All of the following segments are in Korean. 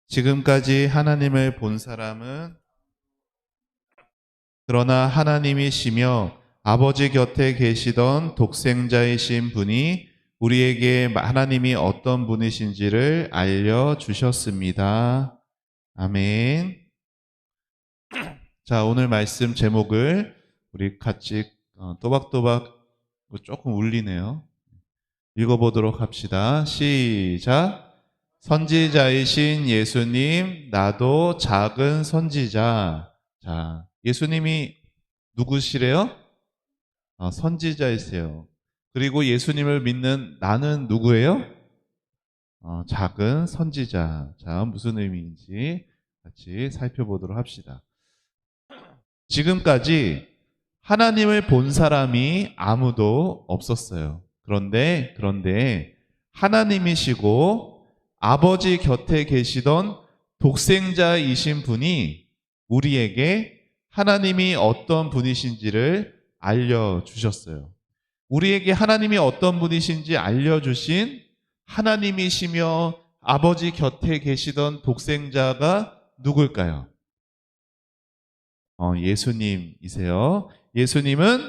지금까지 하나님을 본 사람은 그러나 하나님이시며 아버지 곁에 계시던 독생자이신 분이 우리에게 하나님이 어떤 분이신지를 알려주셨습니다. 아멘. 자, 오늘 말씀 제목을 우리 같이 또박또박 조금 울리네요. 읽어보도록 합시다. 시작. 선지자이신 예수님, 나도 작은 선지자. 자, 예수님이 누구시래요? 선지자이세요. 그리고 예수님을 믿는 나는 누구예요? 작은 선지자. 자, 무슨 의미인지 같이 살펴보도록 합시다. 지금까지 하나님을 본 사람이 아무도 없었어요. 그런데 하나님이시고 아버지 곁에 계시던 독생자이신 분이 우리에게 하나님이 어떤 분이신지를 알려주셨어요. 우리에게 하나님이 어떤 분이신지 알려주신 하나님이시며 아버지 곁에 계시던 독생자가 누굴까요? 예수님이세요. 예수님은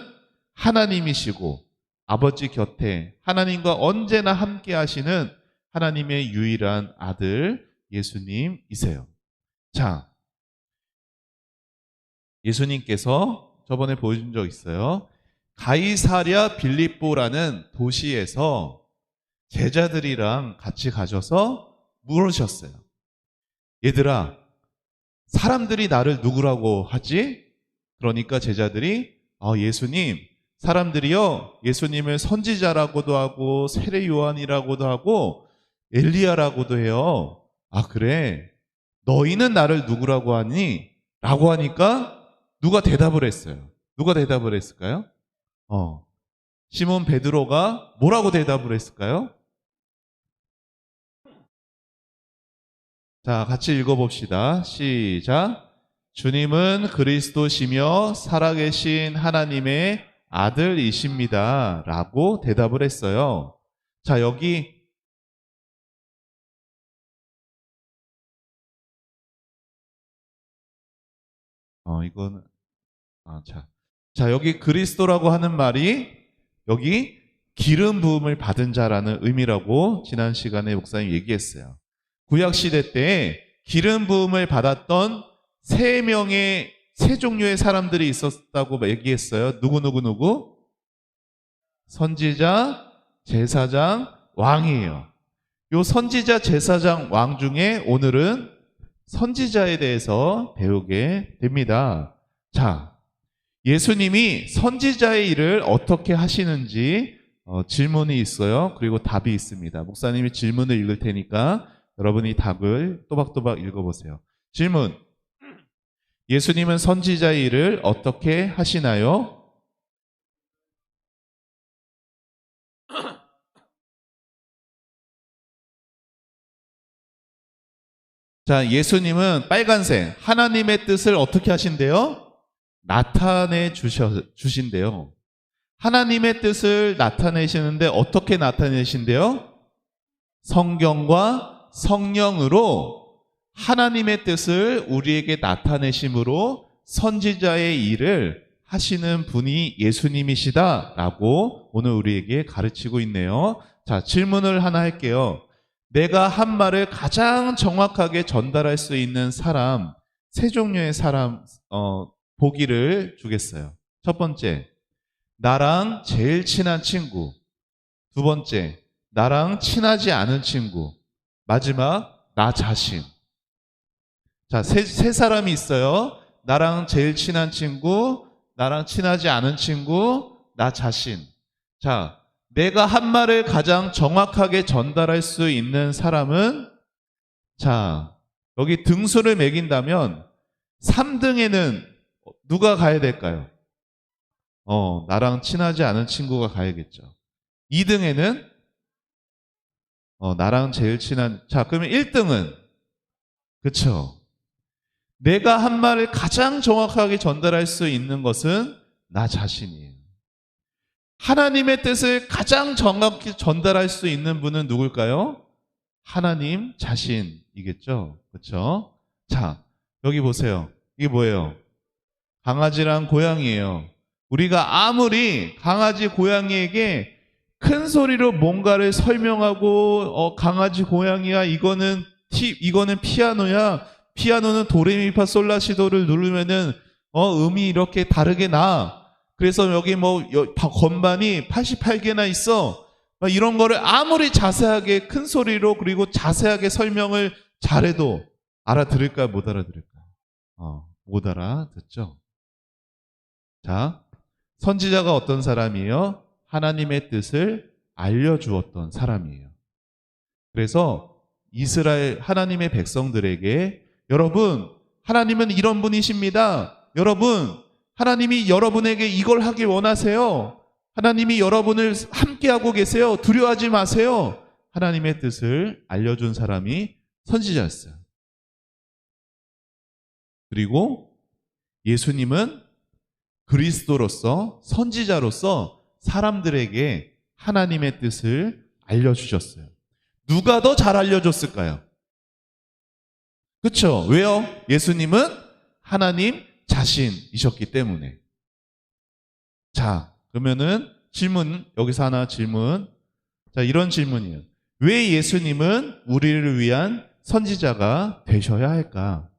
하나님이시고 아버지 곁에 하나님과 언제나 함께 하시는 하나님의 유일한 아들 예수님이세요. 자, 예수님께서 저번에 보여준 적 있어요. 가이사랴 빌립보라는 도시에서 제자들이랑 같이 가셔서 물으셨어요. 얘들아, 사람들이 나를 누구라고 하지? 그러니까 제자들이 예수님, 사람들이요 예수님을 선지자라고도 하고 세례 요한이라고도 하고 엘리야라고도 해요. 아, 그래? 너희는 나를 누구라고 하니? 라고 하니까 누가 대답을 했어요. 누가 대답을 했을까요? 시몬 베드로가 뭐라고 대답을 했을까요? 자, 같이 읽어봅시다. 시작. 주님은 그리스도시며 살아계신 하나님의 아들이십니다. 라고 대답을 했어요. 자, 여기 여기 그리스도라고 하는 말이 여기 기름 부음을 받은 자라는 의미라고 지난 시간에 목사님 얘기했어요. 구약 시대 때 기름 부음을 받았던 세 종류의 사람들이 있었다고 얘기했어요. 누구? 선지자, 제사장, 왕이에요. 요 선지자, 제사장, 왕 중에 오늘은 선지자에 대해서 배우게 됩니다. 자, 예수님이 선지자의 일을 어떻게 하시는지 질문이 있어요. 그리고 답이 있습니다. 목사님이 질문을 읽을 테니까 여러분이 답을 또박또박 읽어보세요. 질문. 예수님은 선지자의 일을 어떻게 하시나요? 자, 예수님은 빨간색 하나님의 뜻을 어떻게 하신대요? 나타내 주신대요. 하나님의 뜻을 나타내시는데 어떻게 나타내신대요? 성경과 성령으로 하나님의 뜻을 우리에게 나타내심으로 선지자의 일을 하시는 분이 예수님이시다라고 오늘 우리에게 가르치고 있네요. 자, 질문을 하나 할게요. 내가 한 말을 가장 정확하게 전달할 수 있는 사람, 세 종류의 사람 보기를 주겠어요. 첫 번째, 나랑 제일 친한 친구. 두 번째, 나랑 친하지 않은 친구. 마지막, 나 자신. 자, 세 사람이 있어요. 나랑 제일 친한 친구, 나랑 친하지 않은 친구, 나 자신. 자, 내가 한 말을 가장 정확하게 전달할 수 있는 사람은, 자, 여기 등수를 매긴다면 3등에는 누가 가야 될까요? 나랑 친하지 않은 친구가 가야겠죠. 2등에는 나랑 제일 친한, 자, 그러면 1등은, 그쵸? 내가 한 말을 가장 정확하게 전달할 수 있는 것은 나 자신이에요. 하나님의 뜻을 가장 정확히 전달할 수 있는 분은 누굴까요? 하나님 자신이겠죠. 그렇죠? 자, 여기 보세요. 이게 뭐예요? 강아지랑 고양이에요. 우리가 아무리 강아지, 고양이에게 큰 소리로 뭔가를 설명하고 강아지, 고양이야, 이거는 피아노야. 피아노는 도레미파솔라시도를 누르면은 음이 이렇게 다르게 나. 그래서 여기 건반이 88개나 있어. 이런 거를 아무리 자세하게 큰 소리로 그리고 자세하게 설명을 잘해도 알아들을까요? 못 알아들을까요? 못 알아듣죠. 자, 선지자가 어떤 사람이에요? 하나님의 뜻을 알려주었던 사람이에요. 그래서 이스라엘 하나님의 백성들에게 여러분, 하나님은 이런 분이십니다. 여러분, 하나님이 여러분에게 이걸 하길 원하세요. 하나님이 여러분을 함께하고 계세요. 두려워하지 마세요. 하나님의 뜻을 알려준 사람이 선지자였어요. 그리고 예수님은 그리스도로서 선지자로서 사람들에게 하나님의 뜻을 알려주셨어요. 누가 더 잘 알려줬을까요? 그렇죠? 왜요? 예수님은 하나님 자신이셨기 때문에. 자, 그러면은 여기서 하나 질문. 자, 이런 질문이에요. 왜 예수님은 우리를 위한 선지자가 되셔야 할까?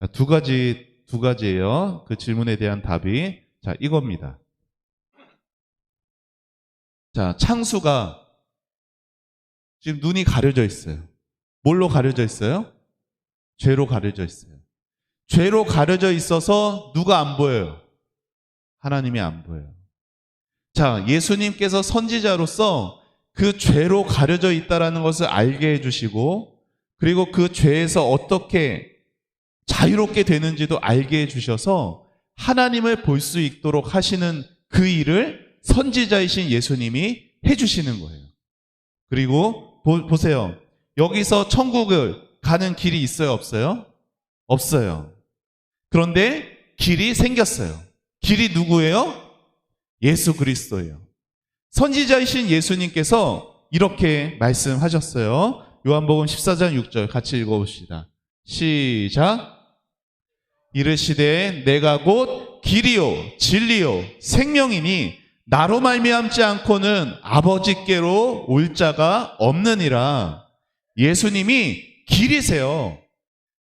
자, 두 가지예요. 그 질문에 대한 답이. 자, 이겁니다. 자, 창수가 지금 눈이 가려져 있어요. 뭘로 가려져 있어요? 죄로 가려져 있어요. 죄로 가려져 있어서 누가 안 보여요? 하나님이 안 보여요. 자, 예수님께서 선지자로서 그 죄로 가려져 있다는 것을 알게 해주시고, 그리고 그 죄에서 어떻게 자유롭게 되는지도 알게 해주셔서 하나님을 볼 수 있도록 하시는 그 일을 선지자이신 예수님이 해주시는 거예요. 그리고 보세요. 여기서 천국을 가는 길이 있어요? 없어요? 없어요. 그런데 길이 생겼어요. 길이 누구예요? 예수 그리스도예요. 선지자이신 예수님께서 이렇게 말씀하셨어요. 요한복음 14장 6절 같이 읽어봅시다. 시작. 이르시되 내가 곧 길이요 진리요 생명이니 나로 말미암지 않고는 아버지께로 올 자가 없느니라. 예수님이 길이세요.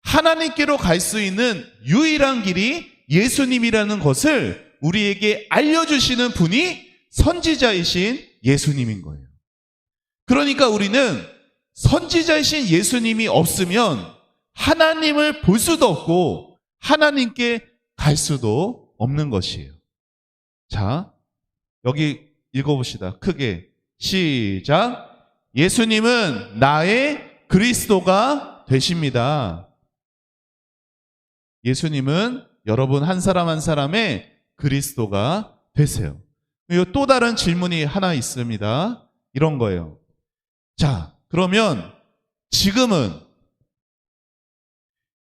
하나님께로 갈 수 있는 유일한 길이 예수님이라는 것을 우리에게 알려주시는 분이 선지자이신 예수님인 거예요. 그러니까 우리는 선지자이신 예수님이 없으면 하나님을 볼 수도 없고 하나님께 갈 수도 없는 것이에요. 자, 여기 읽어봅시다. 크게. 시작. 예수님은 나의 그리스도가 되십니다. 예수님은 여러분 한 사람 한 사람의 그리스도가 되세요. 또 다른 질문이 하나 있습니다. 이런 거예요. 자, 그러면 지금은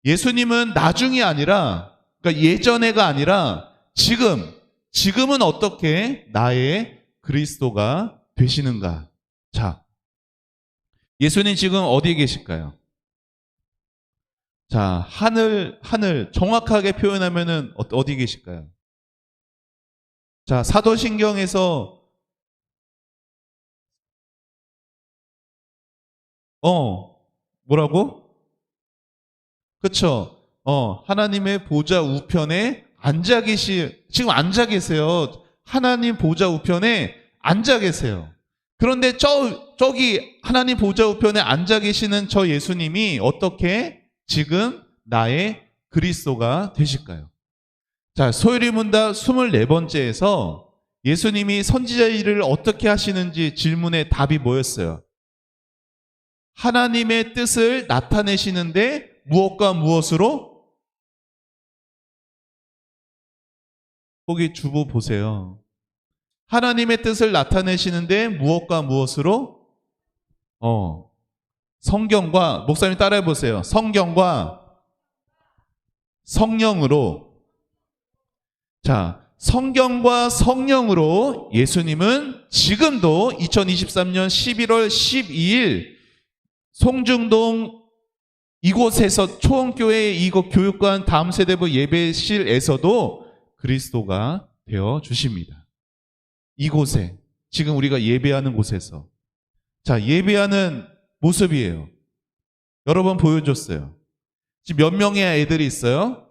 예수님은 나중이 아니라, 그러니까 예전에가 아니라 지금은 어떻게 나의 그리스도가 되시는가? 자, 예수님 지금 어디에 계실까요? 자, 하늘, 정확하게 표현하면은 어디 계실까요? 자, 사도신경에서, 뭐라고? 그쵸? 하나님의 보좌 우편에 지금 앉아 계세요. 하나님 보좌 우편에 앉아 계세요. 그런데 저기 하나님 보좌 우편에 앉아 계시는 저 예수님이 어떻게 지금 나의 그리스도가 되실까요? 자, 소요리문답 24번째에서 예수님이 선지자 일을 어떻게 하시는지 질문의 답이 뭐였어요? 하나님의 뜻을 나타내시는데 무엇과 무엇으로? 거기 주보 보세요. 하나님의 뜻을 나타내시는데 무엇과 무엇으로? 성경과, 목사님 따라해 보세요. 성경과 성령으로. 자, 성경과 성령으로 예수님은 지금도 2023년 11월 12일 송중동 이곳에서 초원교회 이곳 교육관 다음 세대부 예배실에서도 그리스도가 되어 주십니다. 이곳에 지금 우리가 예배하는 곳에서 자 예배하는 모습이에요. 여러 번 보여줬어요. 지금 몇 명의 애들이 있어요?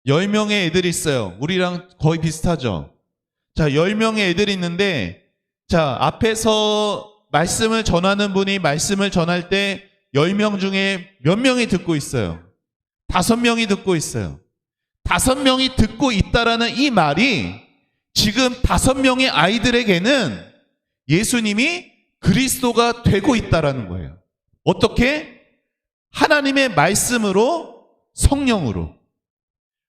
10명의 애들이 있어요. 우리랑 거의 비슷하죠. 자 10명의 애들이 있는데 자 앞에서 말씀을 전하는 분이 말씀을 전할 때 10명 중에 몇 명이 듣고 있어요? 5명이 듣고 있어요. 5명이 듣고 있다라는 이 말이 지금 5명의 아이들에게는 예수님이 그리스도가 되고 있다라는 거예요. 어떻게? 하나님의 말씀으로 성령으로.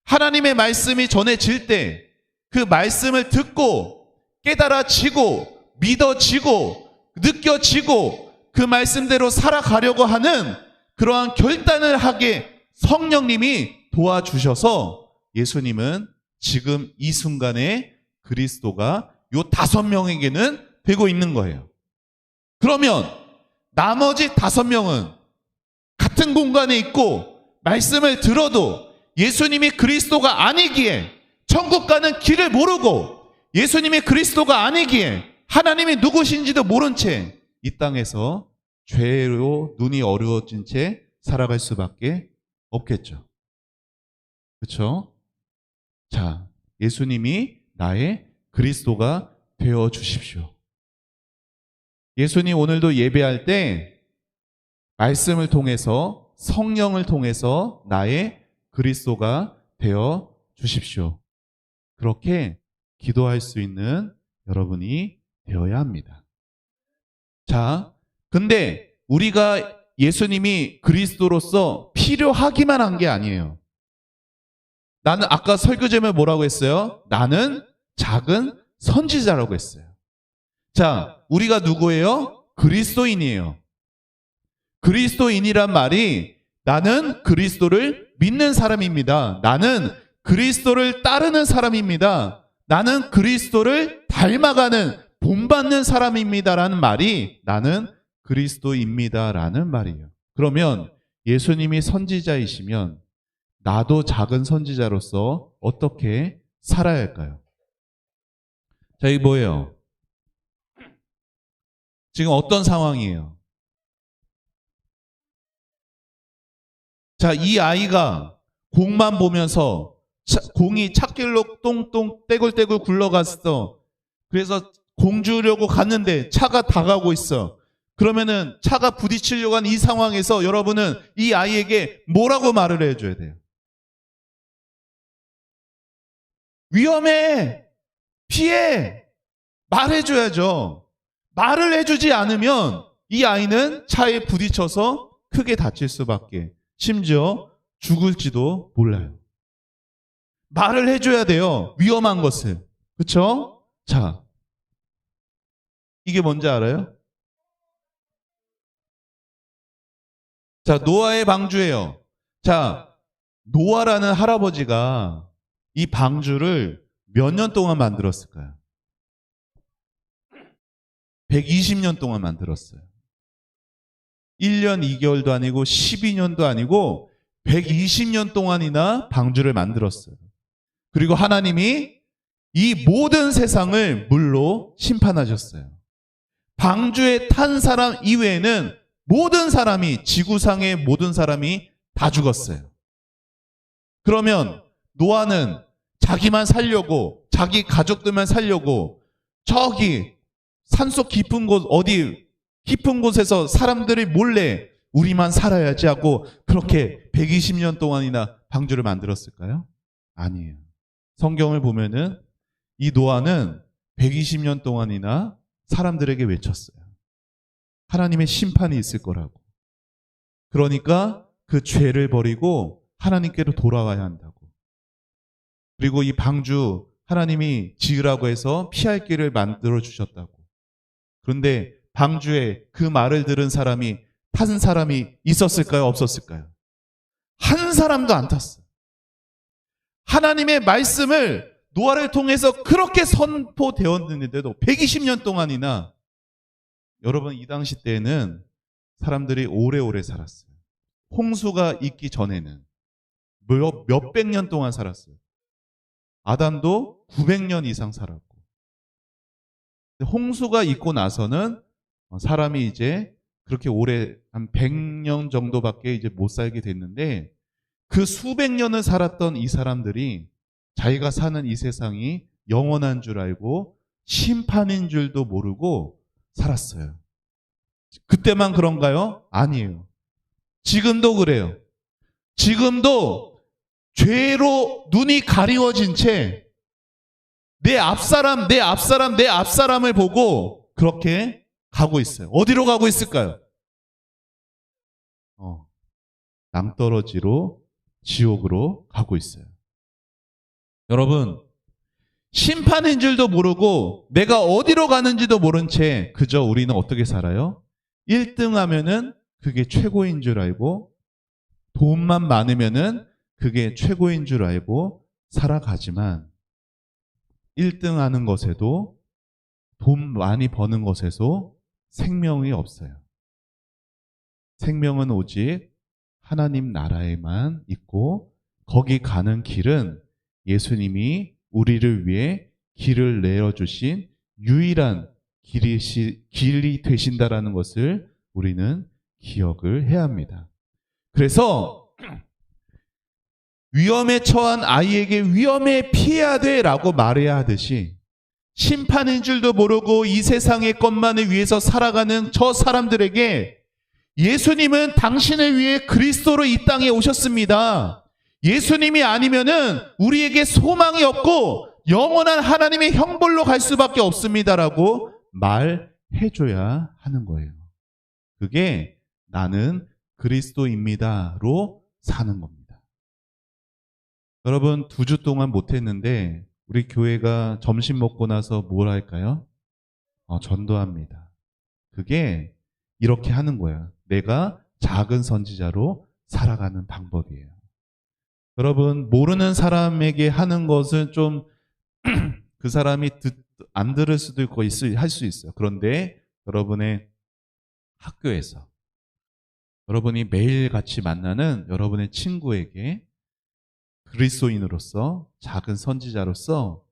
하나님의 말씀이 전해질 때 그 말씀을 듣고 깨달아지고 믿어지고 느껴지고 그 말씀대로 살아가려고 하는 그러한 결단을 하게 성령님이 도와주셔서 예수님은 지금 이 순간에 그리스도가 요 5명에게는 되고 있는 거예요. 그러면 나머지 5명은 같은 공간에 있고 말씀을 들어도 예수님이 그리스도가 아니기에 천국 가는 길을 모르고 예수님이 그리스도가 아니기에 하나님이 누구신지도 모른 채 이 땅에서 죄로 눈이 어두워진 채 살아갈 수밖에 없겠죠. 그렇죠? 자, 예수님이 나의 그리스도가 되어 주십시오. 예수님 오늘도 예배할 때 말씀을 통해서 성령을 통해서 나의 그리스도가 되어 주십시오. 그렇게 기도할 수 있는 여러분이 되어야 합니다. 자, 근데 우리가 예수님이 그리스도로서 필요하기만 한 게 아니에요. 나는 아까 설교 제목에 뭐라고 했어요? 나는 작은 선지자라고 했어요. 자, 우리가 누구예요? 그리스도인이에요. 그리스도인이란 말이 나는 그리스도를 믿는 사람입니다. 나는 그리스도를 따르는 사람입니다. 나는 그리스도를 닮아가는 본받는 사람입니다라는 말이 나는 그리스도입니다라는 말이에요. 그러면 예수님이 선지자이시면 나도 작은 선지자로서 어떻게 살아야 할까요? 자, 이게 뭐예요? 지금 어떤 상황이에요? 자, 이 아이가 공만 보면서 공이 찻길로 똥똥 떼굴떼굴 굴러갔어. 그래서 공 주려고 갔는데 차가 다가오고 있어. 그러면은 차가 부딪히려고 한 이 상황에서 여러분은 이 아이에게 뭐라고 말을 해줘야 돼요? 위험해! 피해! 말해줘야죠. 말을 해주지 않으면 이 아이는 차에 부딪혀서 크게 다칠 수밖에, 심지어 죽을지도 몰라요. 말을 해줘야 돼요. 위험한 것을. 그렇죠? 자, 이게 뭔지 알아요? 자, 노아의 방주예요. 자, 노아라는 할아버지가 이 방주를 몇 년 동안 만들었을까요? 120년 동안 만들었어요. 1년 2개월도 아니고 12년도 아니고 120년 동안이나 방주를 만들었어요. 그리고 하나님이 이 모든 세상을 물로 심판하셨어요. 방주에 탄 사람 이외에는 모든 사람이, 지구상의 모든 사람이 다 죽었어요. 그러면 노아는 자기만 살려고, 자기 가족들만 살려고 저기 산속 깊은 곳, 어디 깊은 곳에서 사람들이 몰래 우리만 살아야지 하고 그렇게 120년 동안이나 방주를 만들었을까요? 아니에요. 성경을 보면은 이 노아는 120년 동안이나 사람들에게 외쳤어요. 하나님의 심판이 있을 거라고. 그러니까 그 죄를 버리고 하나님께로 돌아와야 한다고. 그리고 이 방주 하나님이 지으라고 해서 피할 길을 만들어 주셨다고. 그런데 방주에 그 말을 들은 사람이, 탄 사람이 있었을까요? 없었을까요? 한 사람도 안 탔어요. 하나님의 말씀을 노아를 통해서 그렇게 선포되었는데도 120년 동안이나 여러분, 이 당시 때에는 사람들이 오래오래 살았어요. 홍수가 있기 전에는 몇백 년 동안 살았어요. 아담도 900년 이상 살았고, 홍수가 있고 나서는 사람이 이제 그렇게 오래 한 100년 정도밖에 이제 못 살게 됐는데, 그 수백 년을 살았던 이 사람들이 자기가 사는 이 세상이 영원한 줄 알고 심판인 줄도 모르고 살았어요. 그때만 그런가요? 아니에요. 지금도 그래요. 지금도 죄로 눈이 가리워진 채 내 앞사람, 내 앞사람, 내 앞사람을 보고 그렇게 가고 있어요. 어디로 가고 있을까요? 낭떠러지로, 지옥으로 가고 있어요. 여러분, 심판인 줄도 모르고 내가 어디로 가는지도 모른 채 그저 우리는 어떻게 살아요? 1등 하면은 그게 최고인 줄 알고, 돈만 많으면은 그게 최고인 줄 알고 살아가지만, 1등 하는 것에도, 돈 많이 버는 것에도 생명이 없어요. 생명은 오직 하나님 나라에만 있고, 거기 가는 길은 예수님이 우리를 위해 길을 내어주신 유일한 길이 되신다라는 것을 우리는 기억을 해야 합니다. 그래서 위험에 처한 아이에게 위험에 피해야 돼 라고 말해야 하듯이, 심판인 줄도 모르고 이 세상의 것만을 위해서 살아가는 저 사람들에게 예수님은 당신을 위해 그리스도로 이 땅에 오셨습니다. 예수님이 아니면은 우리에게 소망이 없고 영원한 하나님의 형벌로 갈 수밖에 없습니다라고 말해줘야 하는 거예요. 그게 나는 그리스도입니다로 사는 겁니다. 여러분, 2주 동안 못했는데 우리 교회가 점심 먹고 나서 뭘 할까요? 전도합니다. 그게 이렇게 하는 거야. 내가 작은 선지자로 살아가는 방법이에요. 여러분, 모르는 사람에게 하는 것은 좀 그 사람이 안 들을 수도 있고 할 수 있어요. 그런데 여러분의 학교에서, 여러분이 매일 같이 만나는 여러분의 친구에게 그리스도인으로서, 작은 선지자로서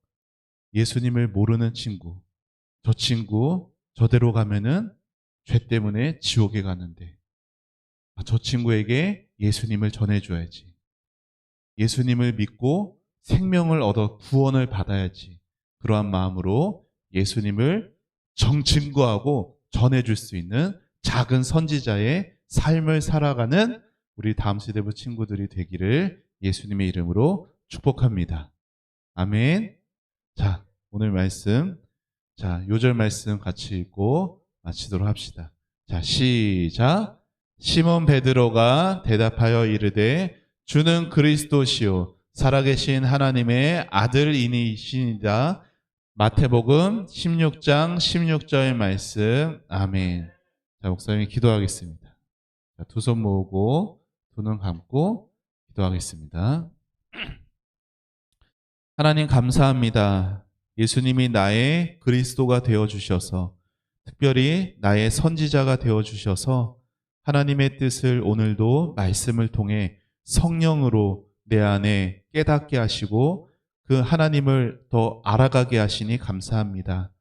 예수님을 모르는 친구, 저 친구 저대로 가면은 죄 때문에 지옥에 가는데 저 친구에게 예수님을 전해줘야지. 예수님을 믿고 생명을 얻어 구원을 받아야지. 그러한 마음으로 예수님을 증거하고 전해줄 수 있는 작은 선지자의 삶을 살아가는 우리 다음 세대부 친구들이 되기를 예수님의 이름으로 축복합니다. 아멘. 자, 오늘 말씀, 요절 말씀 같이 읽고 마치도록 합시다. 자, 시작. 시몬 베드로가 대답하여 이르되 주는 그리스도시요 살아계신 하나님의 아들이니시니라. 마태복음 16장 16절 말씀. 아멘. 자, 목사님이 기도하겠습니다. 자, 두 손 모으고 두 눈 감고 기도하겠습니다. 하나님 감사합니다. 예수님이 나의 그리스도가 되어주셔서, 특별히 나의 선지자가 되어주셔서 하나님의 뜻을 오늘도 말씀을 통해 성령으로 내 안에 깨닫게 하시고 그 하나님을 더 알아가게 하시니 감사합니다.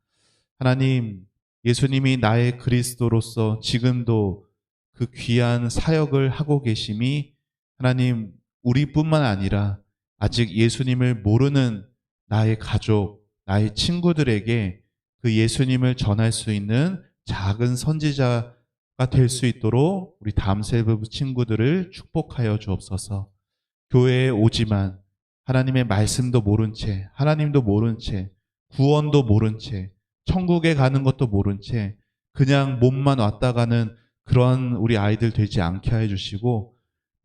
하나님, 예수님이 나의 그리스도로서 지금도 그 귀한 사역을 하고 계심이 하나님, 우리뿐만 아니라 아직 예수님을 모르는 나의 가족, 나의 친구들에게 그 예수님을 전할 수 있는 작은 선지자가 될 수 있도록 우리 다음 세대 친구들을 축복하여 주옵소서. 교회에 오지만 하나님의 말씀도 모른 채, 하나님도 모른 채, 구원도 모른 채, 천국에 가는 것도 모른 채 그냥 몸만 왔다 가는 그런 우리 아이들 되지 않게 해주시고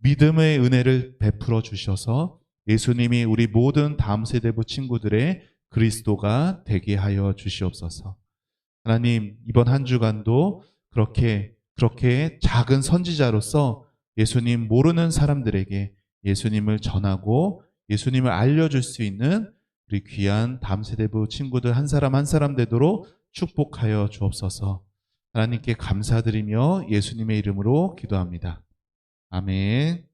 믿음의 은혜를 베풀어 주셔서 예수님이 우리 모든 다음 세대부 친구들의 그리스도가 되게 하여 주시옵소서. 하나님, 이번 한 주간도 그렇게 작은 선지자로서 예수님 모르는 사람들에게 예수님을 전하고 예수님을 알려줄 수 있는 우리 귀한 다음 세대부 친구들 한 사람 한 사람 되도록 축복하여 주옵소서. 하나님께 감사드리며 예수님의 이름으로 기도합니다. 아멘.